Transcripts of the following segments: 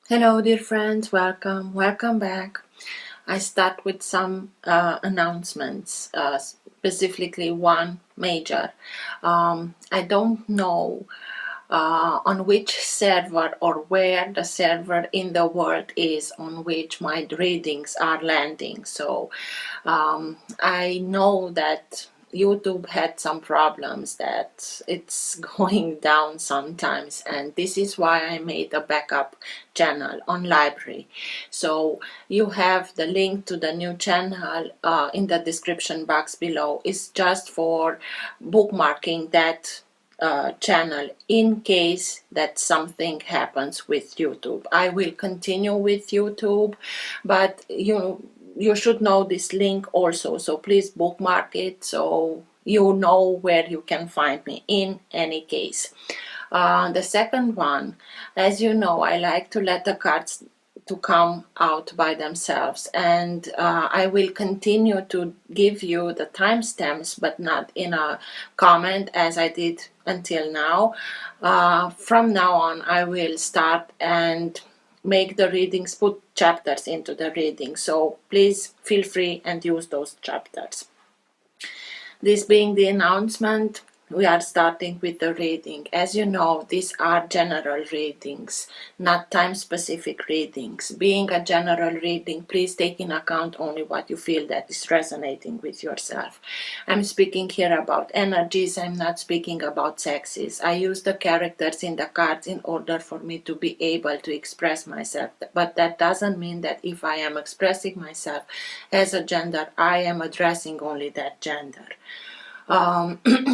Hello dear friends, welcome back. I start with some announcements, specifically one major. I don't know on which server or where the server in the world is on which my readings are landing. So I know that YouTube had some problems, that it's going down sometimes, and this is why I made a backup channel on library. So you have the link to the new channel in the description box below. It's just for bookmarking that channel in case that something happens with YouTube. I will continue with YouTube, but you should know this link also, so please bookmark it so you know where you can find me in any case. The second one, as you know, I like to let the cards to come out by themselves, and I will continue to give you the timestamps, but not in a comment as I did until now. From now on I will start and make the readings, put chapters into the reading, so please feel free and use those chapters. This being the announcement, we are starting with the reading. As you know, these are general readings, not time-specific readings. Being a general reading, please take in account only what you feel that is resonating with yourself. I'm speaking here about energies, I'm not speaking about sexes. I use the characters in the cards in order for me to be able to express myself, but that doesn't mean that if I am expressing myself as a gender, I am addressing only that gender.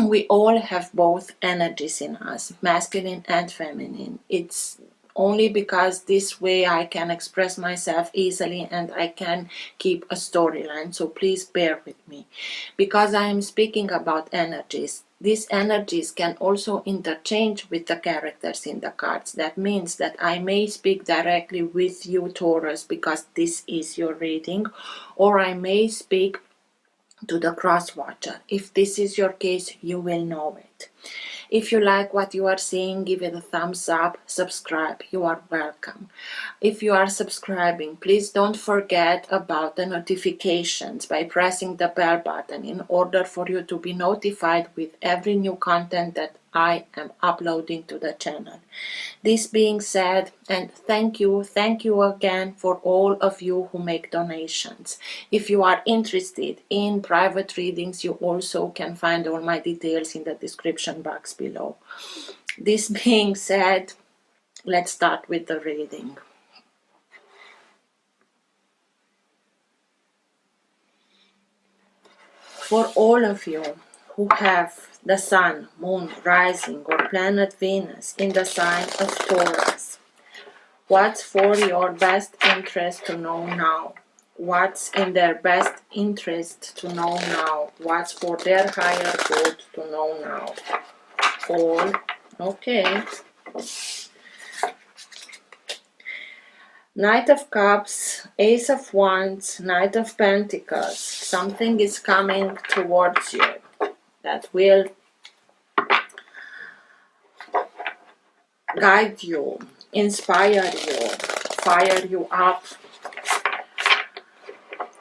We all have both energies in us, masculine and feminine. It's only because this way I can express myself easily and I can keep a storyline, so please bear with me. Because I am speaking about energies, these energies can also interchange with the characters in the cards. That means that I may speak directly with you, Taurus, because this is your reading, or I may speak to the cross watcher. If this is your case, you will know it. If you like what you are seeing, give it a thumbs up, subscribe, you are welcome. If you are subscribing, please don't forget about the notifications by pressing the bell button in order for you to be notified with every new content that I am uploading to the channel. This being said, and thank you again for all of you who make donations. If you are interested in private readings, you also can find all my details in the description box below. This being said, let's start with the reading. For all of you who have the sun, moon, rising, or planet Venus in the sign of Taurus, what's for your best interest to know now? What's in their best interest to know now? What's for their higher good to know now? All, okay. Knight of Cups, Ace of Wands, Knight of Pentacles. Something is coming towards you that will guide you, inspire you, fire you up.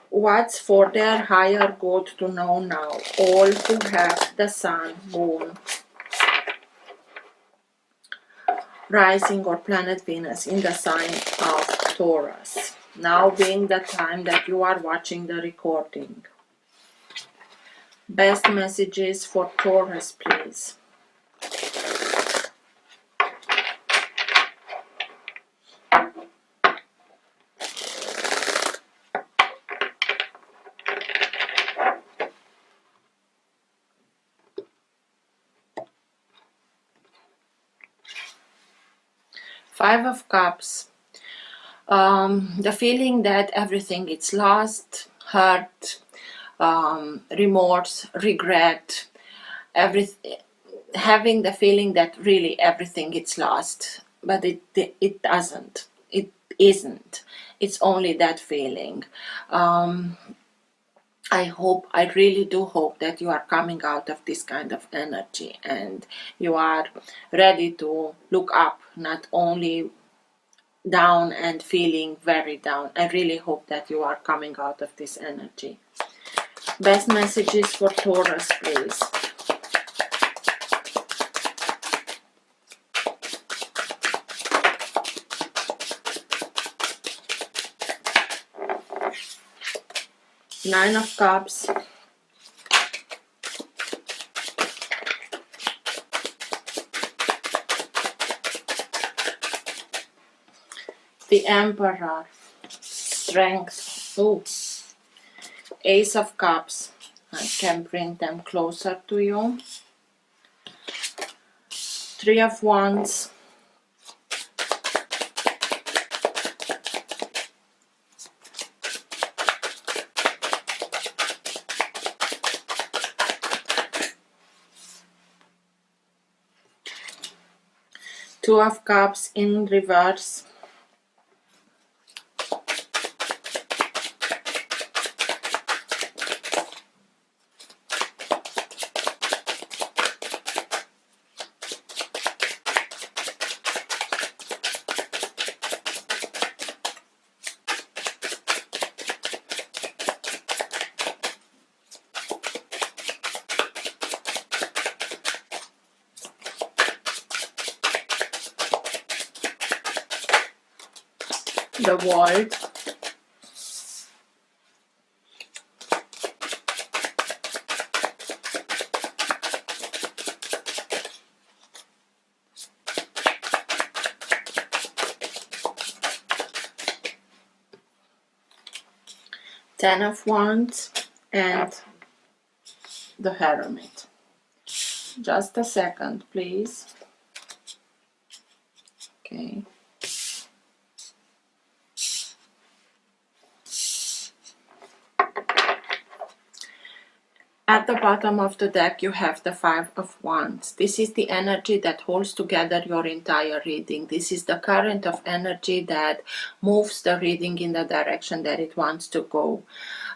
What's for their higher good to know now? All who have the sun, moon, rising, or planet Venus in the sign of Taurus. Now being the time that you are watching the recording. Best messages for Taurus, please. Five of Cups. The feeling that everything is lost, hurt, remorse, regret, having the feeling that really everything is lost, but it doesn't. It isn't. It's only that feeling. I really do hope that you are coming out of this kind of energy and you are ready to look up, not only down and feeling very down. I really hope that you are coming out of this energy. Best messages for Taurus, please. Nine of Cups. The Emperor. Strength. Ooh. Ace of Cups. I can bring them closer to you. Three of Wands. Two of Cups in reverse. The World. Ten of Wands and the Hermit. Just a second, please. Okay. At the bottom of the deck, you have the Five of Wands. This is the energy that holds together your entire reading. This is the current of energy that moves the reading in the direction that it wants to go.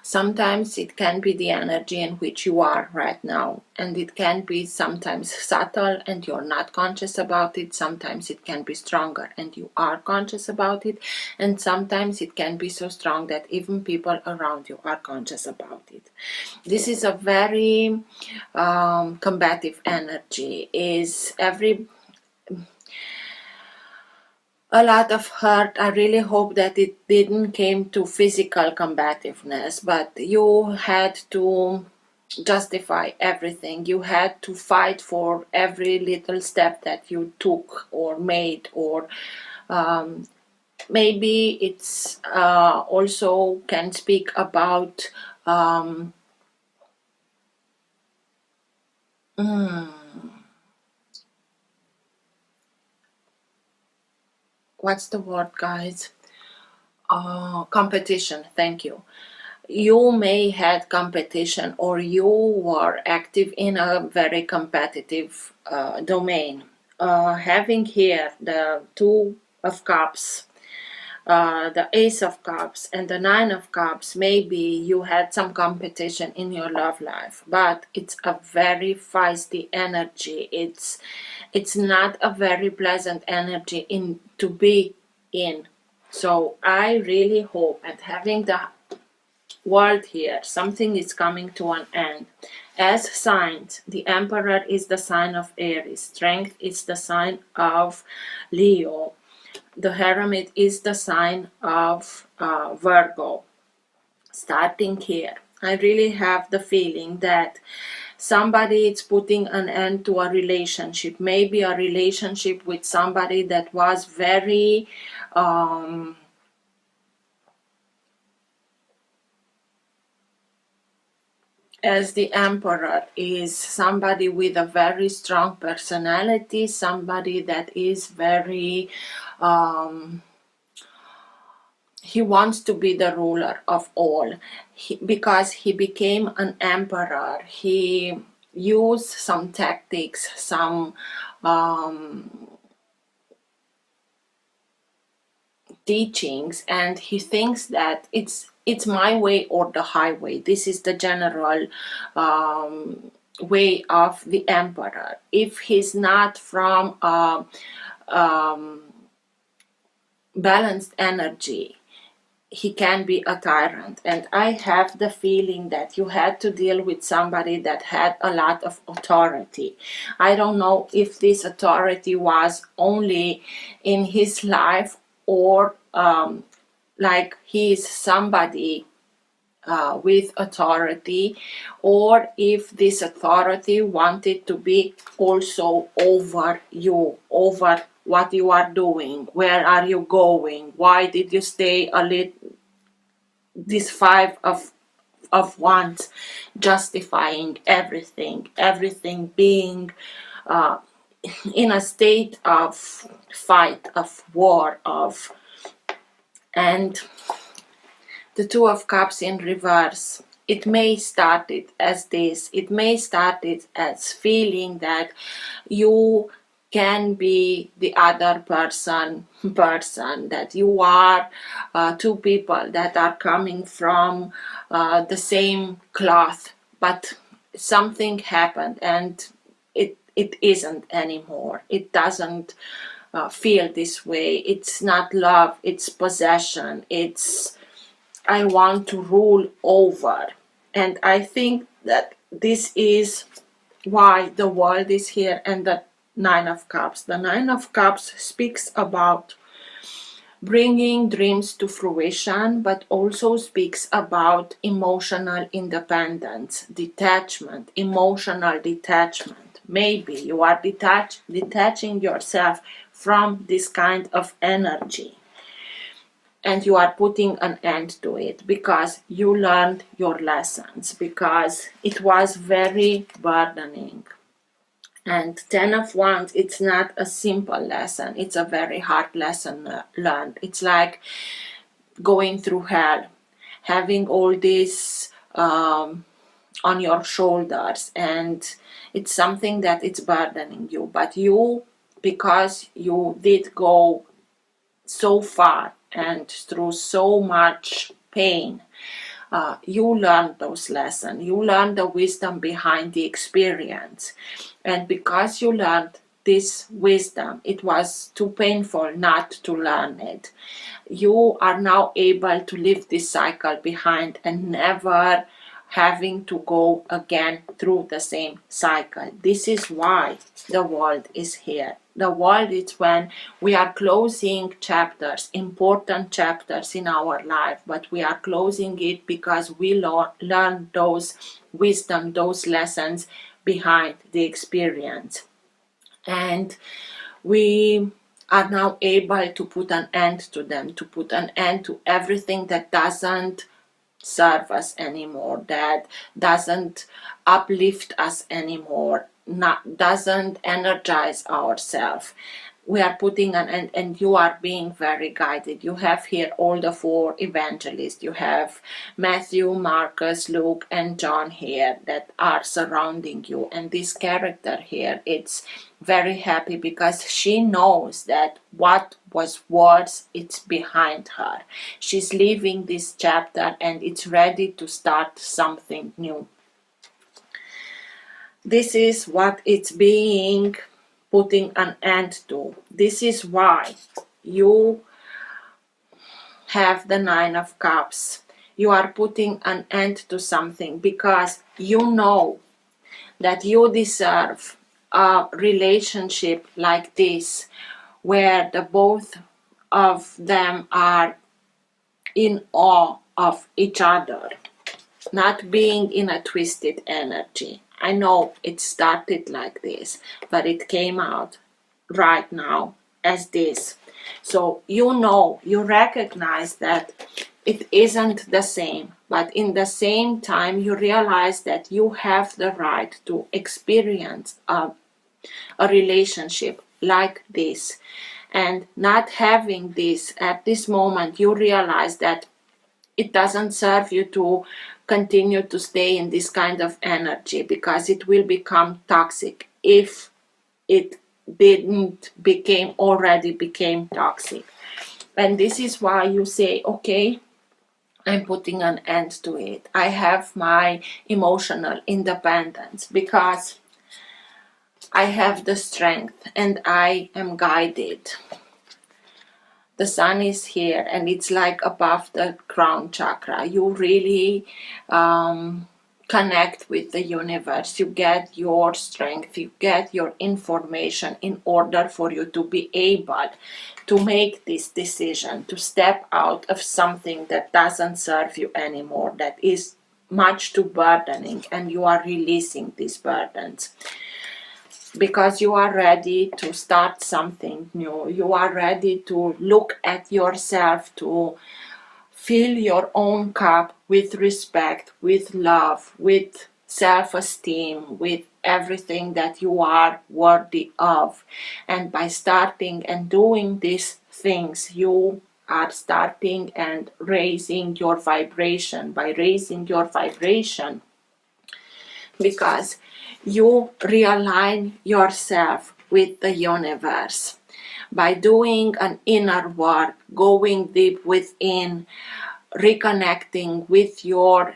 Sometimes it can be the energy in which you are right now, and it can be sometimes subtle and you're not conscious about it. Sometimes it can be stronger and you are conscious about it, and sometimes it can be so strong that even people around you are conscious about it. This is a very combative energy. A lot of hurt. I really hope that it didn't came to physical combativeness, but you had to justify everything. You had to fight for every little step that you took or made, or maybe it's also can speak about what's the word, guys? Competition. Thank you. You may had competition, or you were active in a very competitive domain. Having here the Two of Cups, the Ace of Cups and the Nine of Cups, maybe you had some competition in your love life, but it's a very feisty energy. It's not a very pleasant energy to be in. So I really hope, and having the World here, something is coming to an end. As signs, the Emperor is the sign of Aries, Strength is the sign of Leo, the Hermit is the sign of Virgo. Starting here, I really have the feeling that somebody is putting an end to a relationship, maybe a relationship with somebody that was very as the Emperor is somebody with a very strong personality, somebody that is very he wants to be the ruler of all. Because he became an emperor, he used some tactics, some teachings, and he thinks that it's my way or the highway. This is the general way of the Emperor. If he's not from balanced energy, he can be a tyrant. And I have the feeling that you had to deal with somebody that had a lot of authority. I don't know if this authority was only in his life, or like he is somebody with authority, or if this authority wanted to be also over you, over what you are doing, where are you going, why did you stay a little, this five of wands, justifying everything being in a state of fight, of war, of. And the Two of Cups in reverse, it may start it as this, it may start it as feeling that you can be the other person, that you are two people that are coming from the same cloth, but something happened and it isn't anymore. It doesn't feel this way. It's not love, it's possession, it's I want to rule over. And I think that this is why the world is here. And the Nine of Cups. The Nine of Cups speaks about bringing dreams to fruition, but also speaks about emotional independence, detachment, emotional detachment. Maybe you are detaching yourself from this kind of energy, and you are putting an end to it because you learned your lessons, because it was very burdening. And Ten of Wands, it's not a simple lesson, it's a very hard lesson learned. It's like going through hell, having all this on your shoulders, and it's something that it's burdening you. But you, because you did go so far and through so much pain, you learned those lessons. You learned the wisdom behind the experience. And because you learned this wisdom, it was too painful not to learn it. You are now able to leave this cycle behind and never having to go again through the same cycle. This is why the world is here. The world is when we are closing chapters, important chapters in our life, but we are closing it because we learn those wisdom, those lessons behind the experience. And we are now able to put an end to them, to put an end to everything that doesn't serve us anymore, that doesn't uplift us anymore, doesn't energize ourselves. We are putting an end, and you are being very guided. You have here all the four evangelists. You have Matthew, Marcus, Luke, and John here that are surrounding you. And this character here, it's very happy because she knows that what was words, it's behind her. She's leaving this chapter and it's ready to start something new. This is what it's being putting an end to. This is why you have the Nine of Cups. You are putting an end to something because you know that you deserve a relationship like this, where the both of them are in awe of each other, not being in a twisted energy. I know it started like this, but it came out right now as this. So you know, you recognize that it isn't the same, but in the same time you realize that you have the right to experience a relationship like this. And not having this at this moment, you realize that it doesn't serve you to continue to stay in this kind of energy, because it will become toxic if it didn't already became toxic. And this is why you say, okay, I'm putting an end to it. I have my emotional independence because I have the strength and I am guided. the sun is here and it's like above the crown chakra. You really connect with the universe. You get your strength, you get your information in order for you to be able to make this decision, to step out of something that doesn't serve you anymore, that is much too burdening, and you are releasing these burdens. Because you are ready to start something new. You are ready to look at yourself, to fill your own cup with respect, with love, with self-esteem, with everything that you are worthy of. And by starting and doing these things, you are starting and raising your vibration. By raising your vibration, because you realign yourself with the universe by doing an inner work, going deep within, reconnecting with your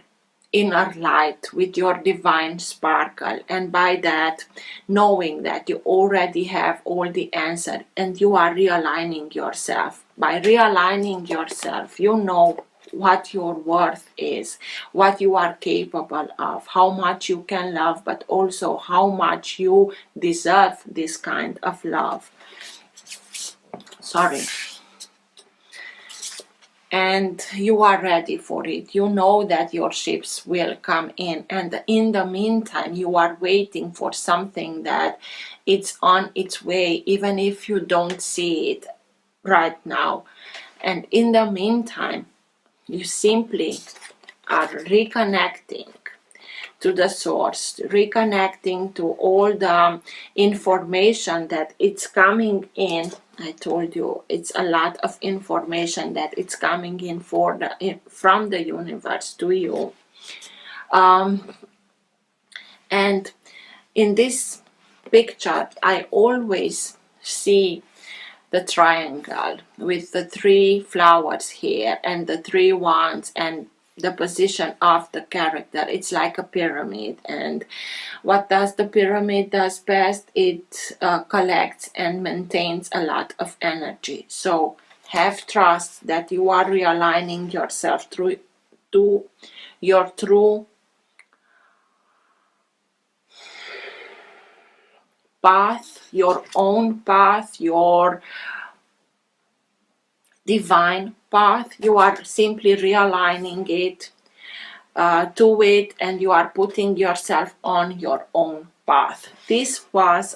inner light, with your divine sparkle, and by that knowing that you already have all the answer and you are realigning yourself. By realigning yourself, you know what your worth is, what you are capable of, how much you can love, but also how much you deserve this kind of love. Sorry. And you are ready for it. You know that your ships will come in, and in the meantime you are waiting for something that it's on its way, even if you don't see it right now. And in the meantime, you simply are reconnecting to the source, reconnecting to all the information that it's coming in. I told you it's a lot of information that it's coming in from the universe to you. And in this picture, I always see the triangle with the 3 flowers here and the 3 wands and the position of the character. It's like a pyramid, and what does the pyramid does best? It collects and maintains a lot of energy. So have trust that you are realigning yourself through to your true path, your own path, your divine path. You are simply realigning it to it, and you are putting yourself on your own path. This was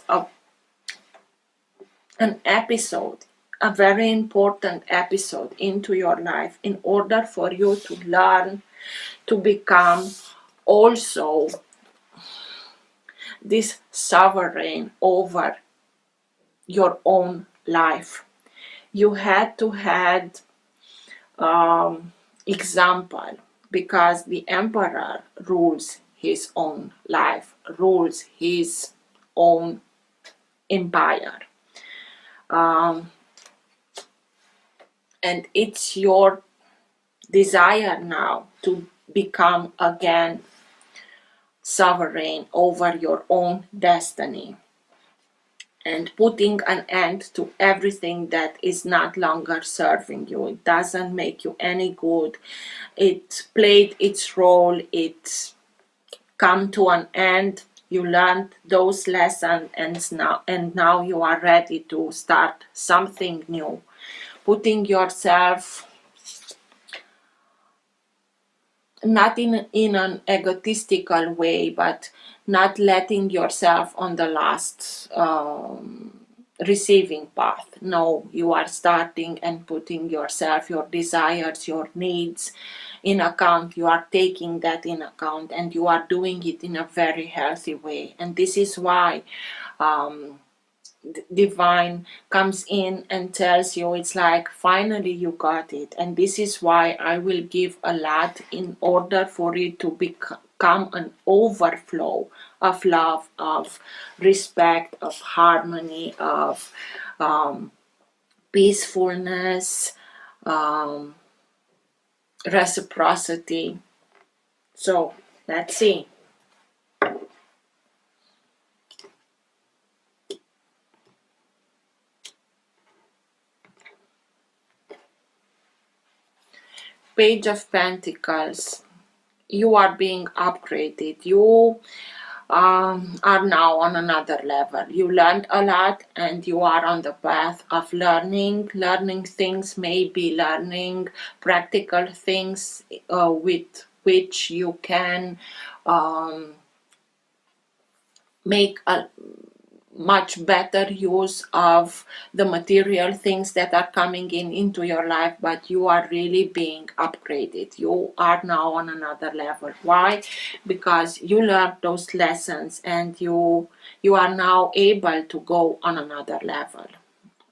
an episode, a very important episode into your life, in order for you to learn to become also this sovereign over your own life. You had to have example, because the emperor rules his own life, rules his own empire. And it's your desire now to become again sovereign over your own destiny, and putting an end to everything that is not longer serving you. It doesn't make you any good. It played its role. It's come to an end. You learned those lessons, and now you are ready to start something new, putting yourself not in an egotistical way, but not letting yourself on the last receiving path. No, you are starting and putting yourself, your desires, your needs in account. You are taking that in account, and you are doing it in a very healthy way. And this is why divine comes in and tells you, it's like, finally you got it. And this is why I will give a lot in order for it to become an overflow of love, of respect, of harmony, of peacefulness, reciprocity. So let's see. Page of Pentacles, you are being upgraded. You are now on another level. You learned a lot and you are on the path of learning things, maybe learning practical things with which you can make a much better use of the material things that are coming into your life, but you are really being upgraded. You are now on another level. Why? Because you learned those lessons and you are now able to go on another level,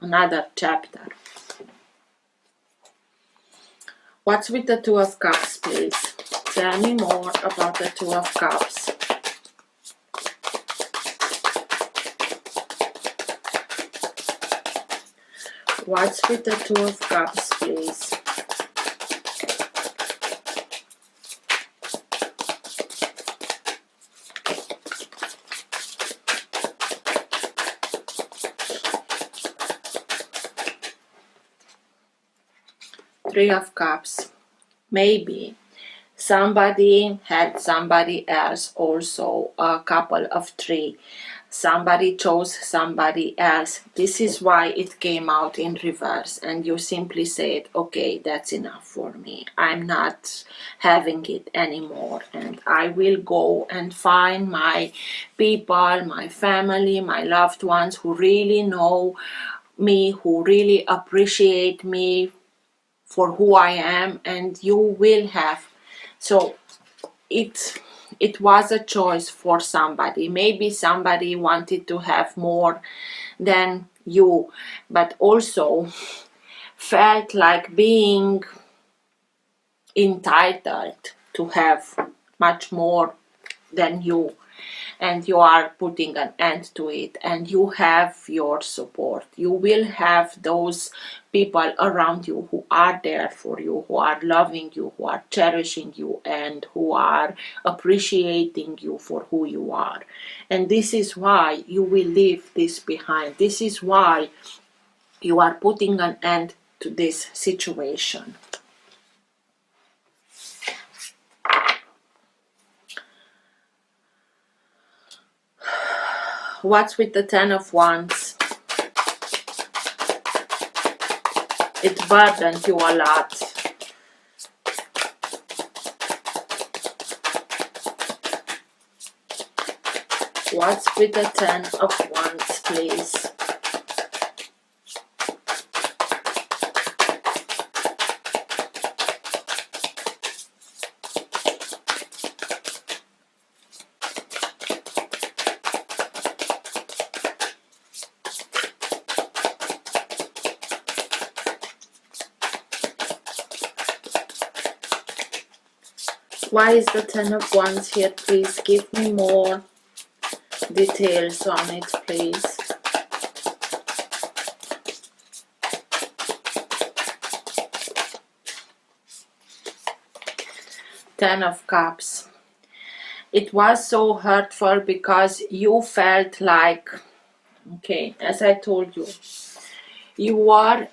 another chapter. What's with the Two of Cups, please? Tell me more about the Two of Cups. What's with the Two of Cups, please? Three of Cups. Maybe somebody had somebody else also, a couple of three. Somebody chose somebody else. This is why it came out in reverse, and you simply said, okay, that's enough for me. I'm not having it anymore, and I will go and find my people, my family, my loved ones who really know me, who really appreciate me for who I am, and you will have. So it was a choice for somebody. Maybe somebody wanted to have more than you, but also felt like being entitled to have much more than you, and you are putting an end to it, and you have your support. You will have those people around you who are there for you, who are loving you, who are cherishing you, and who are appreciating you for who you are. And this is why you will leave this behind. This is why you are putting an end to this situation. What's with the Ten of Wands? It burdened you a lot. What's with the Ten of Wands, please? Why is the Ten of Wands here? Please give me more details on it, please. Ten of Cups. It was so hurtful because you felt like, okay, as I told you, you are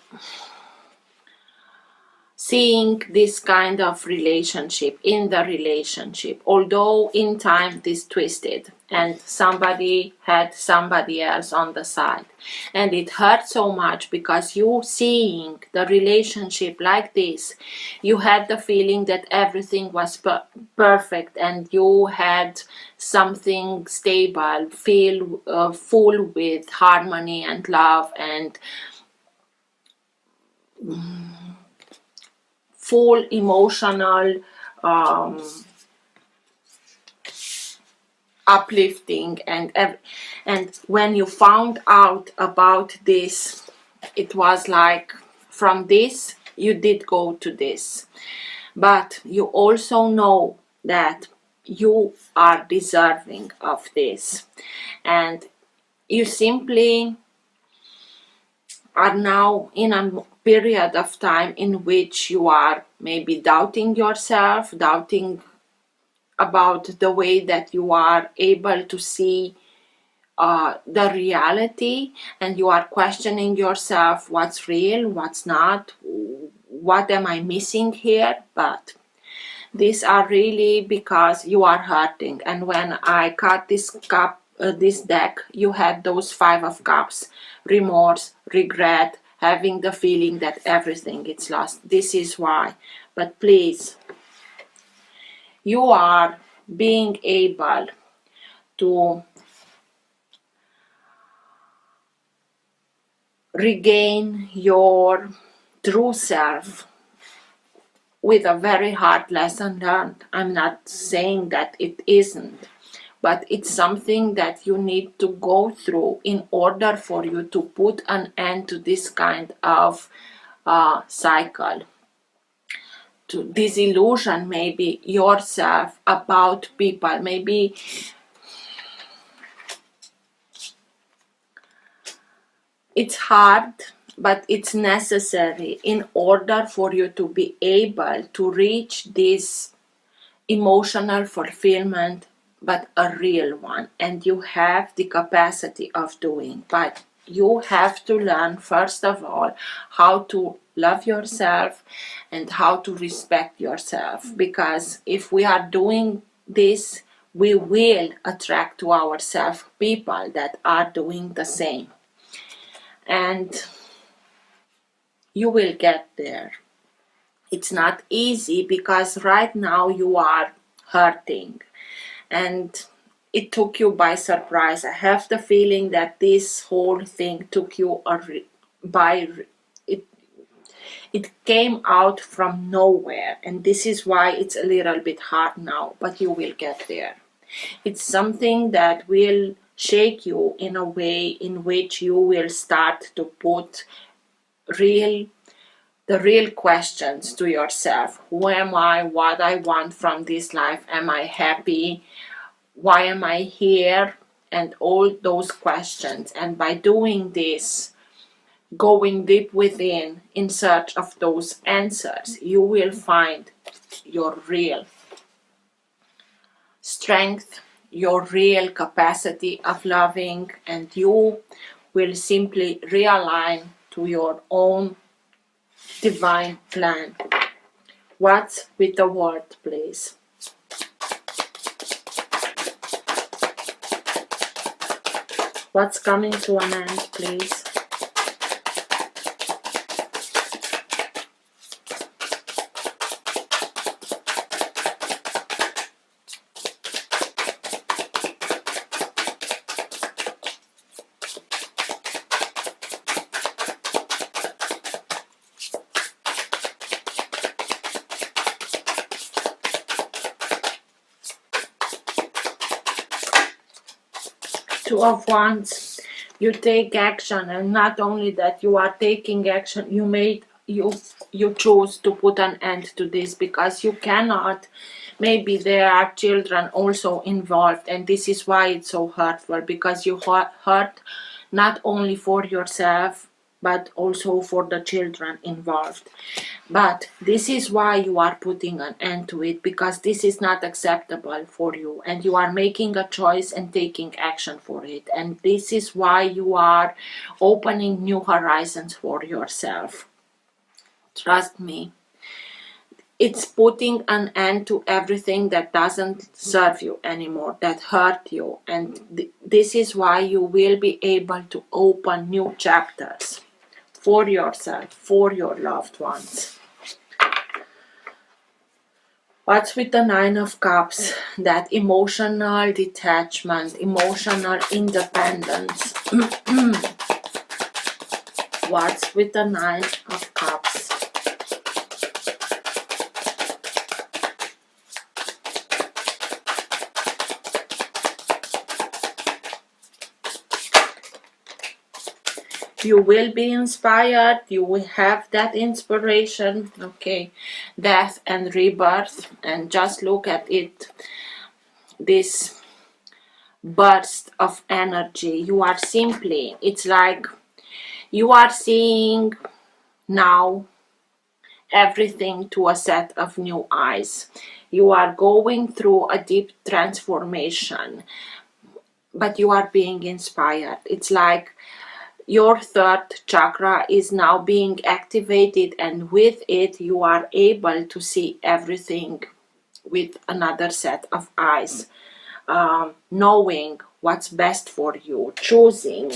seeing this kind of relationship in the relationship, although in time this twisted and somebody had somebody else on the side, and it hurt so much because you seeing the relationship like this, you had the feeling that everything was perfect and you had something stable, feel full with harmony and love and full emotional uplifting, and when you found out about this, it was like from this you did go to this, but you also know that you are deserving of this, and you simply are now in a period of time in which you are maybe doubting yourself, doubting about the way that you are able to see the reality, and you are questioning yourself, what's real, what's not, what am I missing here? But these are really because you are hurting. And when I cut this this deck, you had those 5 of cups: remorse, regret, having the feeling that everything is lost. This is why. But please, you are being able to regain your true self with a very hard lesson learned. I'm not saying that it isn't, but it's something that you need to go through in order for you to put an end to this kind of cycle, to disillusion maybe yourself about people. Maybe it's hard, but it's necessary in order for you to be able to reach this emotional fulfillment, but a real one. And you have the capacity of doing, but you have to learn first of all how to love yourself and how to respect yourself, because if we are doing this, we will attract to ourselves people that are doing the same, and you will get there. It's not easy because right now you are hurting and it took you by surprise. I have the feeling that this whole thing took you it came out from nowhere, and this is why it's a little bit hard now, but you will get there. It's something that will shake you in a way in which you will start to put the real questions to yourself. Who am I? What I want from this life? Am I happy? Why am I here? And all those questions. And by doing this, going deep within in search of those answers, you will find your real strength, your real capacity of loving, and you will simply realign to your own divine plan. What's with the word, please? What's coming to an end, please? Two of Wands, you take action, and not only that, you are taking action, you choose to put an end to this, because you cannot, maybe there are children also involved, and this is why it's so hurtful, because you hurt not only for yourself but also for the children involved. But this is why you are putting an end to it, because this is not acceptable for you, and you are making a choice and taking action for it. And this is why you are opening new horizons for yourself. Trust me. It's putting an end to everything that doesn't serve you anymore, that hurt you. And this is why you will be able to open new chapters for yourself, for your loved ones. What's with the Nine of Cups? That emotional detachment, emotional independence. What's with the Nine of Cups? You will be inspired, you will have that inspiration, okay, death and rebirth, and just look at it, this burst of energy. You are simply, it's like you are seeing now everything to a set of new eyes. You are going through a deep transformation, but you are being inspired. It's like your third chakra is now being activated, and with it you are able to see everything with another set of eyes, knowing what's best for you, choosing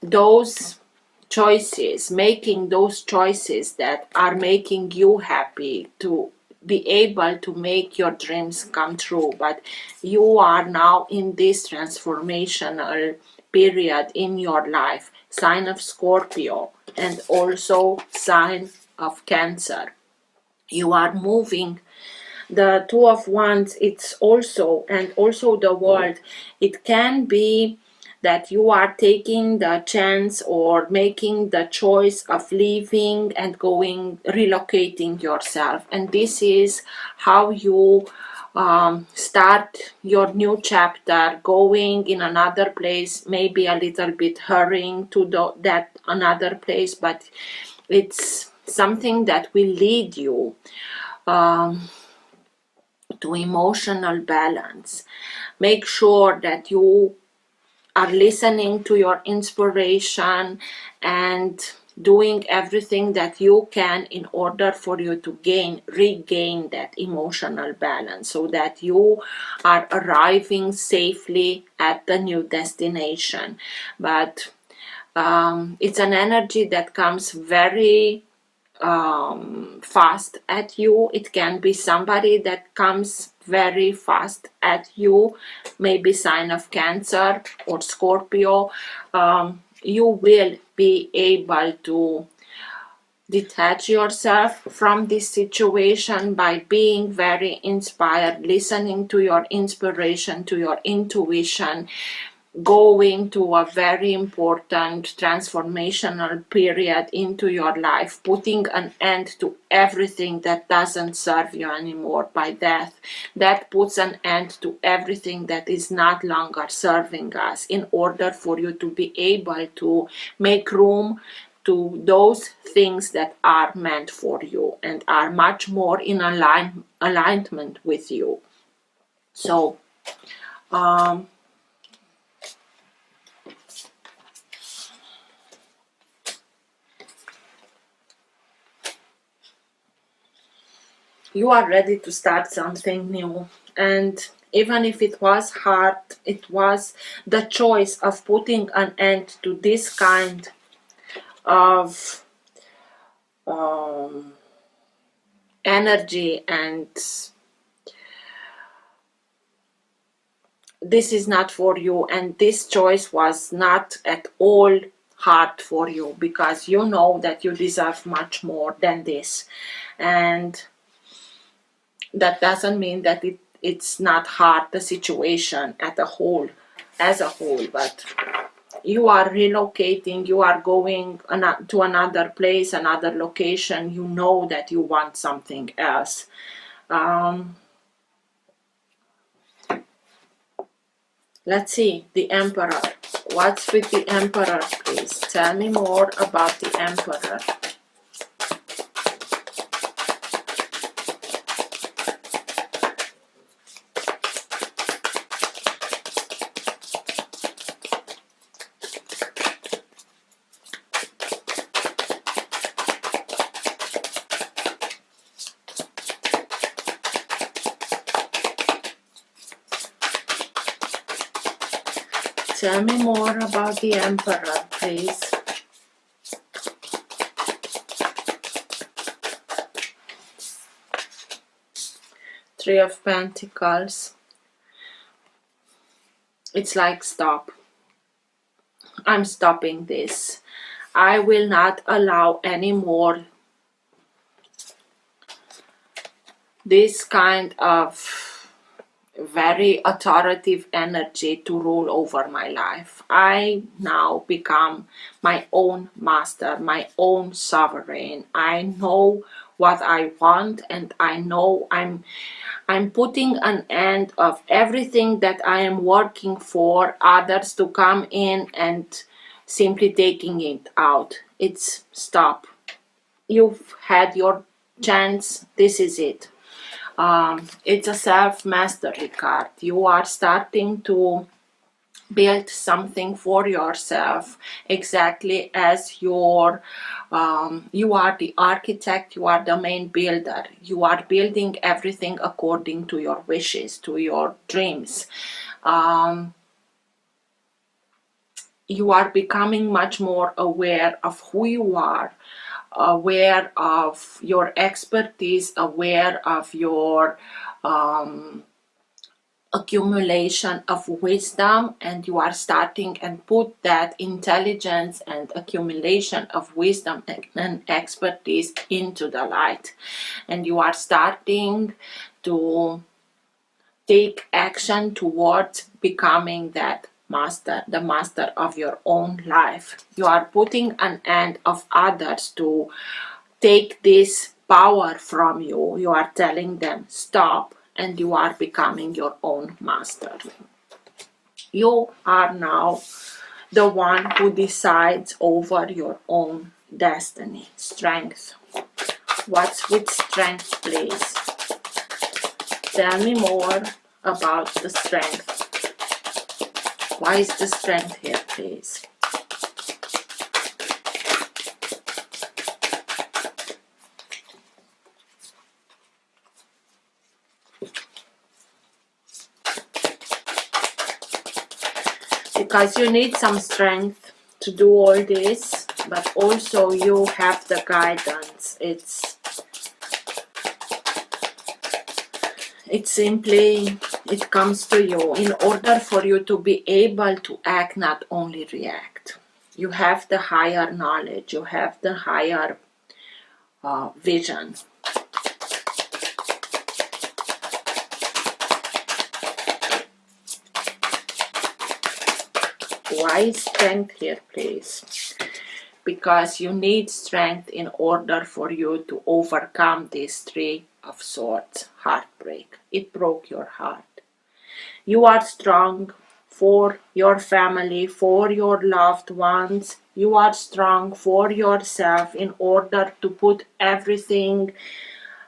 those choices, making those choices that are making you happy, to be able to make your dreams come true. But you are now in this transformational period in your life, sign of Scorpio and also sign of Cancer. You are moving. The Two of Wands, it's also, and also the World, it can be that you are taking the chance or making the choice of leaving and going, relocating yourself. And this is how you start your new chapter, going in another place, maybe a little bit hurrying to that another place, but it's something that will lead you to emotional balance. Make sure that you are listening to your inspiration and doing everything that you can in order for you to regain that emotional balance, so that you are arriving safely at the new destination. But it's an energy that comes very fast at you. It can be somebody that comes very fast at you, maybe sign of Cancer or Scorpio. You will be able to detach yourself from this situation by being very inspired, listening to your inspiration, to your intuition, going to a very important transformational period into your life, putting an end to everything that doesn't serve you anymore by death. That puts an end to everything that is not longer serving us, in order for you to be able to make room to those things that are meant for you and are much more in alignment with you. So you are ready to start something new. And even if it was hard, it was the choice of putting an end to this kind of energy, and this is not for you. And this choice was not at all hard for you, because you know that you deserve much more than this. And that doesn't mean that it's not hard, the situation as a whole, but you are relocating, you are going to another place, another location. You know that you want something else. Let's see, the Emperor. What's with the Emperor, please? Tell me more about the Emperor. Tell me more about the Emperor, please. Three of Pentacles. It's like, stop. I'm stopping this. I will not allow any more this kind of very authoritative energy to rule over my life. I now become my own master, my own sovereign. I know what I want, and I know I'm putting an end of everything that I am working for others to come in and simply taking it out. It's stop. You've had your chance. This is it. It's a self-mastery card. You are starting to build something for yourself, exactly as your you are the architect, you are the main builder, you are building everything according to your wishes, to your dreams. You are becoming much more aware of who you are, aware of your expertise, aware of your accumulation of wisdom, and you are starting and put that intelligence and accumulation of wisdom and expertise into the light, and you are starting to take action towards becoming that master, the master of your own life. You are putting an end of others to take this power from you. You are telling them stop, and you are becoming your own master. You are now the one who decides over your own destiny. Strength. What's with strength, please? Tell me more about the strength. Why is the strength here, please? Because you need some strength to do all this, but also you have the guidance. It's simply, it comes to you in order for you to be able to act, not only react. You have the higher knowledge, you have the higher vision. Why is strength here, please? Because you need strength in order for you to overcome this Three of Swords, heartbreak. It broke your heart. You are strong for your family, for your loved ones. You are strong for yourself in order to put everything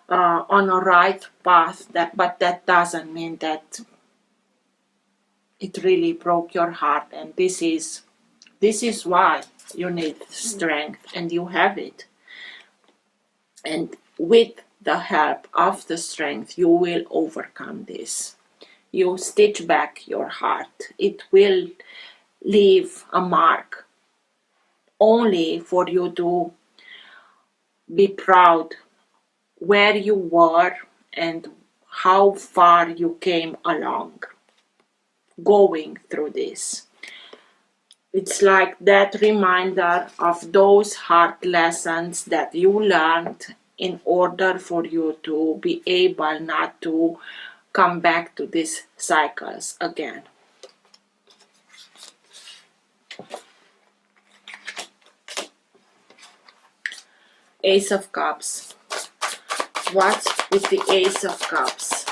on a right path. But that doesn't mean that it really broke your heart, and this is why you need strength, and you have it. And with the help of the strength, you will overcome this. You stitch back your heart. It will leave a mark only for you to be proud where you were and how far you came along going through this. It's like that reminder of those hard lessons that you learned in order for you to be able not to come back to these cycles again. Ace of Cups. What's with the Ace of Cups?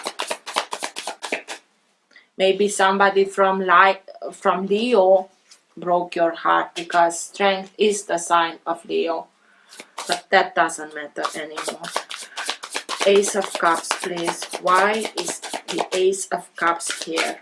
Maybe somebody from Leo broke your heart, because strength is the sign of Leo. But that doesn't matter anymore. Ace of Cups, please. Why is the Ace of Cups here?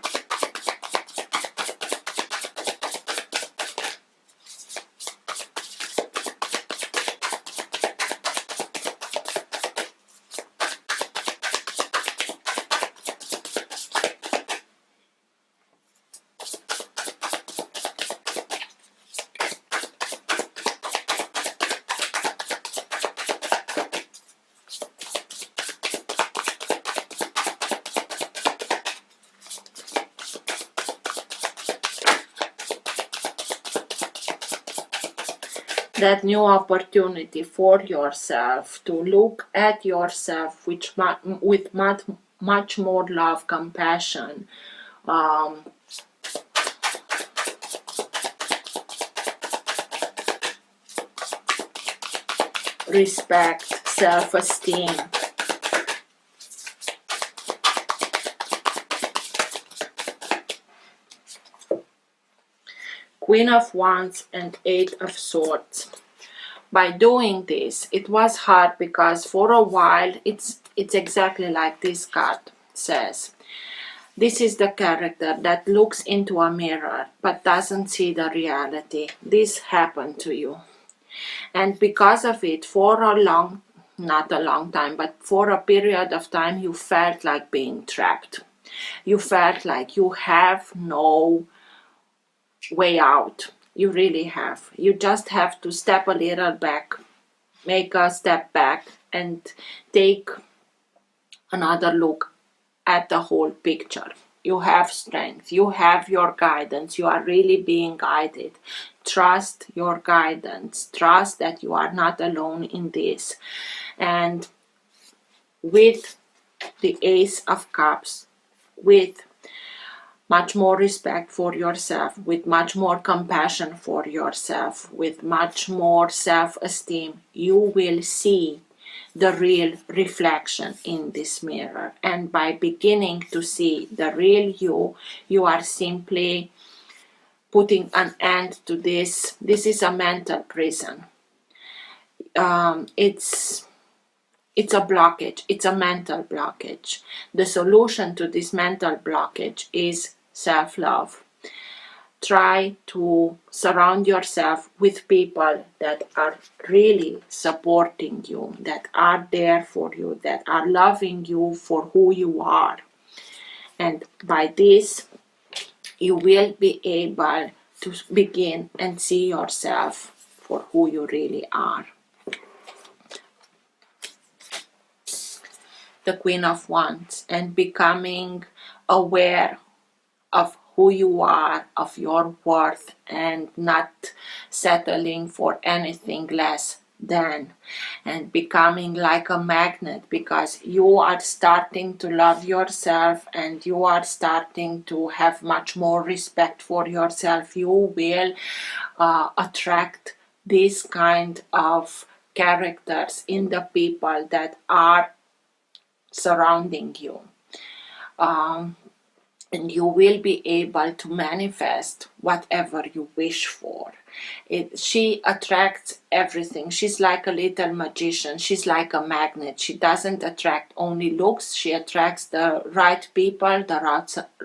That new opportunity for yourself to look at yourself with much more love, compassion, respect, self-esteem. Queen of Wands and Eight of Swords. By doing this, it was hard because for a while it's exactly like this card says. This is the character that looks into a mirror but doesn't see the reality. This happened to you. And because of it, for a long, not a long time, but for a period of time, you felt like being trapped. You felt like you have no way out. You really have. You just have to step a little back, make a step back, and take another look at the whole picture. You have strength, you have your guidance, you are really being guided. Trust your guidance, trust that you are not alone in this. And with the Ace of Cups, with much more respect for yourself, with much more compassion for yourself, with much more self-esteem, you will see the real reflection in this mirror. And by beginning to see the real you, you are simply putting an end to this. This is a mental prison. It's a blockage. It's a mental blockage. The solution to this mental blockage is self-love. Try to surround yourself with people that are really supporting you, that are there for you, that are loving you for who you are. And by this, you will be able to begin and see yourself for who you really are. The Queen of Wands, and becoming aware of who you are, of your worth, and not settling for anything less than, and becoming like a magnet, because you are starting to love yourself and you are starting to have much more respect for yourself. You will attract this kind of characters in the people that are surrounding you. And you will be able to manifest whatever you wish for. She attracts everything. She's like a little magician. She's like a magnet. She doesn't attract only looks. She attracts the right people, the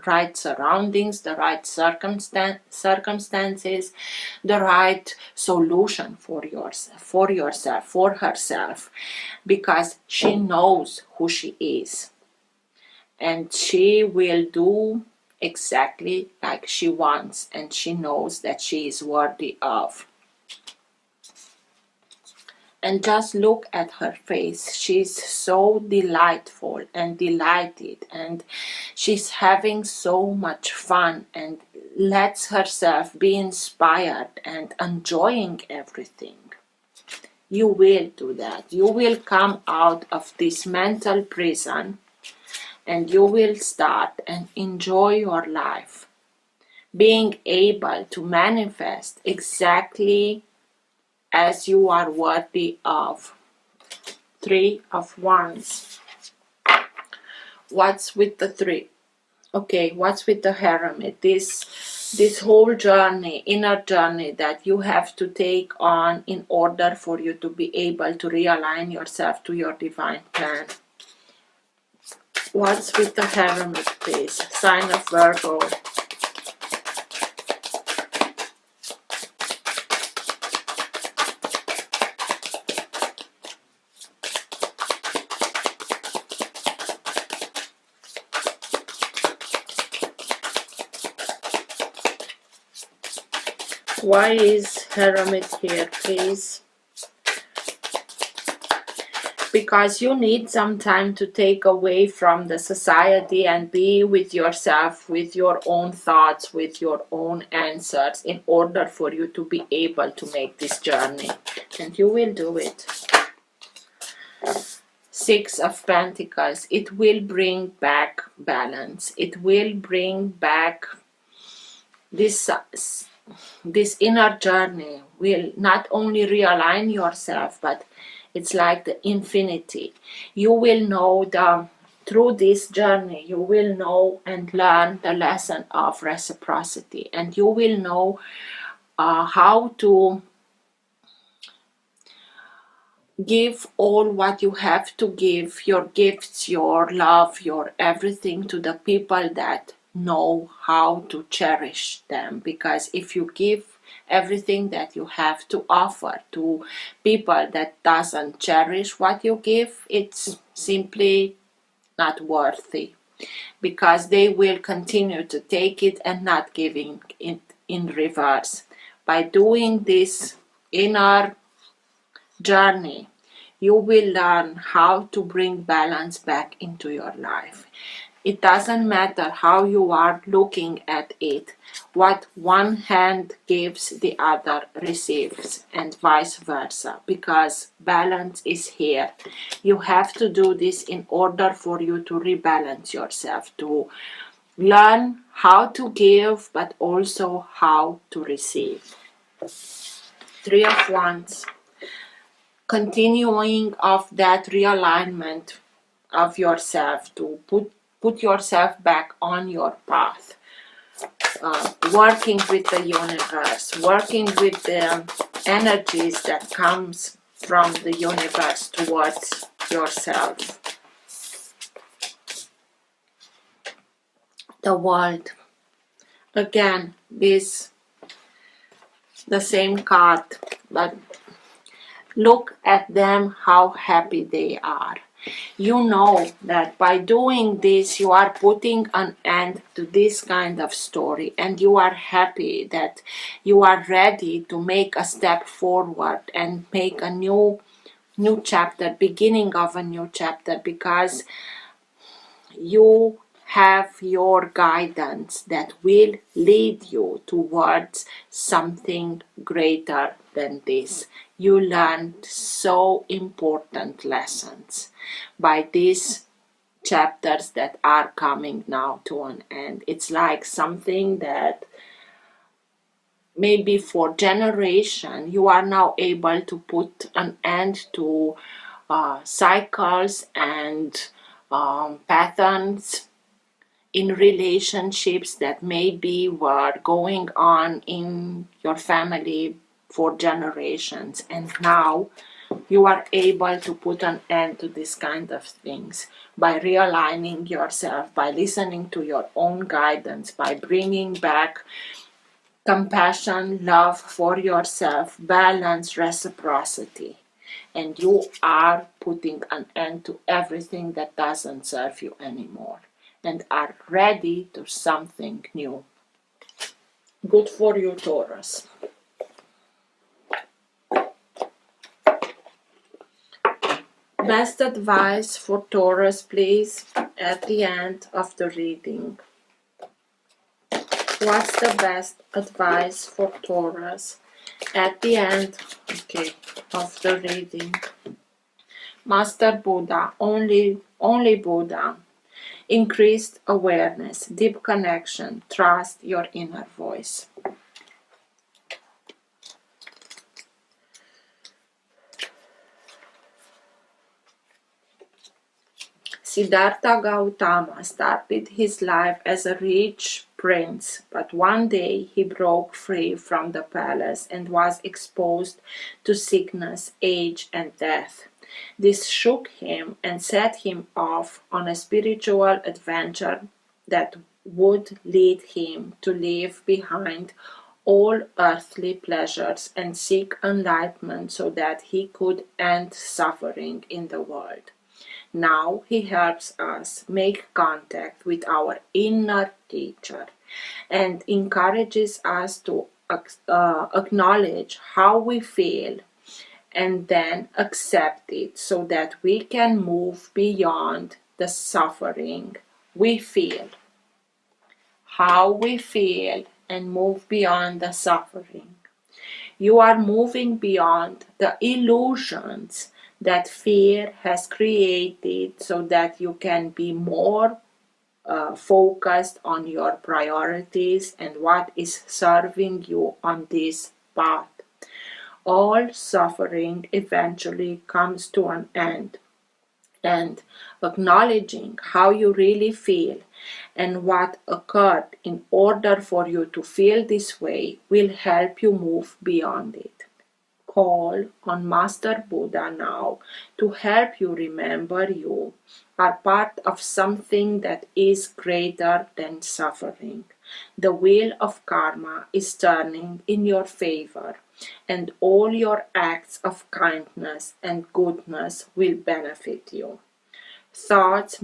right surroundings, the right circumstances, the right solution for yourself, for herself, because she knows who she is. And she will do exactly like she wants, and she knows that she is worthy of. And just look at her face. She's so delightful and delighted, and she's having so much fun and lets herself be inspired and enjoying everything. You will do that. You will come out of this mental prison, and you will start and enjoy your life, being able to manifest exactly as you are worthy of. 3 of Wands. What's with the 3? Okay, what's with the Hermit? This whole journey, inner journey that you have to take on in order for you to be able to realign yourself to your divine plan. What's with the Hermit, please? Sign of Virgo. Why is Hermit here, please? Because you need some time to take away from the society and be with yourself, with your own thoughts, with your own answers, in order for you to be able to make this journey. And you will do it. 6 of Pentacles. It will bring back balance. It will bring back this inner journey. Will not only realign yourself, but it's like the infinity. You will know through this journey, you will know and learn the lesson of reciprocity, and you will know how to give all what you have to give, your gifts, your love, your everything, to the people that know how to cherish them. Because if you give everything that you have to offer to people that doesn't cherish what you give, it's simply not worthy, because they will continue to take it and not giving it in reverse. By doing this inner journey, you will learn how to bring balance back into your life. It doesn't matter how you are looking at it. What one hand gives, the other receives, and vice versa, because balance is here. You have to do this in order for you to rebalance yourself, to learn how to give, but also how to receive. Three of Wands. Continuing of that realignment of yourself, to put yourself back on your path, working with the universe, working with the energies that comes from the universe towards yourself. The world, again, is the same card, but look at them, how happy they are. You know that by doing this, you are putting an end to this kind of story, and you are happy that you are ready to make a step forward and make a new chapter, beginning of a new chapter, because you have your guidance that will lead you towards something greater than this. You learned so important lessons by these chapters that are coming now to an end. It's like something that maybe for generation you are now able to put an end to cycles and patterns in relationships that maybe were going on in your family for generations, and now you are able to put an end to this kind of things by realigning yourself, by listening to your own guidance, by bringing back compassion, love for yourself, balance, reciprocity. And you are putting an end to everything that doesn't serve you anymore, and are ready to something new. Good for you, Taurus. Best advice for Taurus, please, at the end of the reading. What's the best advice for Taurus at the end, of the reading? Master Buddha, only Buddha. Increased awareness, deep connection, trust your inner voice. Siddhartha Gautama started his life as a rich prince, but one day he broke free from the palace and was exposed to sickness, age, and death. This shook him and set him off on a spiritual adventure that would lead him to leave behind all earthly pleasures and seek enlightenment so that he could end suffering in the world. Now he helps us make contact with our inner teacher and encourages us to acknowledge how we feel and then accept it so that we can move beyond the suffering we feel. How we feel and move beyond the suffering. You are moving beyond the illusions that fear has created so that you can be more focused on your priorities and what is serving you on this path. All suffering eventually comes to an end, and acknowledging how you really feel and what occurred in order for you to feel this way will help you move beyond it. call on Master Buddha now to help you remember you are part of something that is greater than suffering. The wheel of karma is turning in your favor, and all your acts of kindness and goodness will benefit you. Thoughts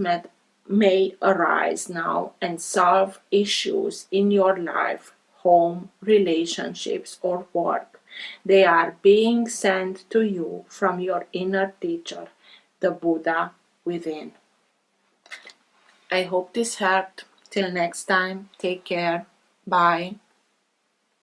may arise now and solve issues in your life, home, relationships, or work. They are being sent to you from your inner teacher, the Buddha within. I hope this helped. Till next time, take care. Bye.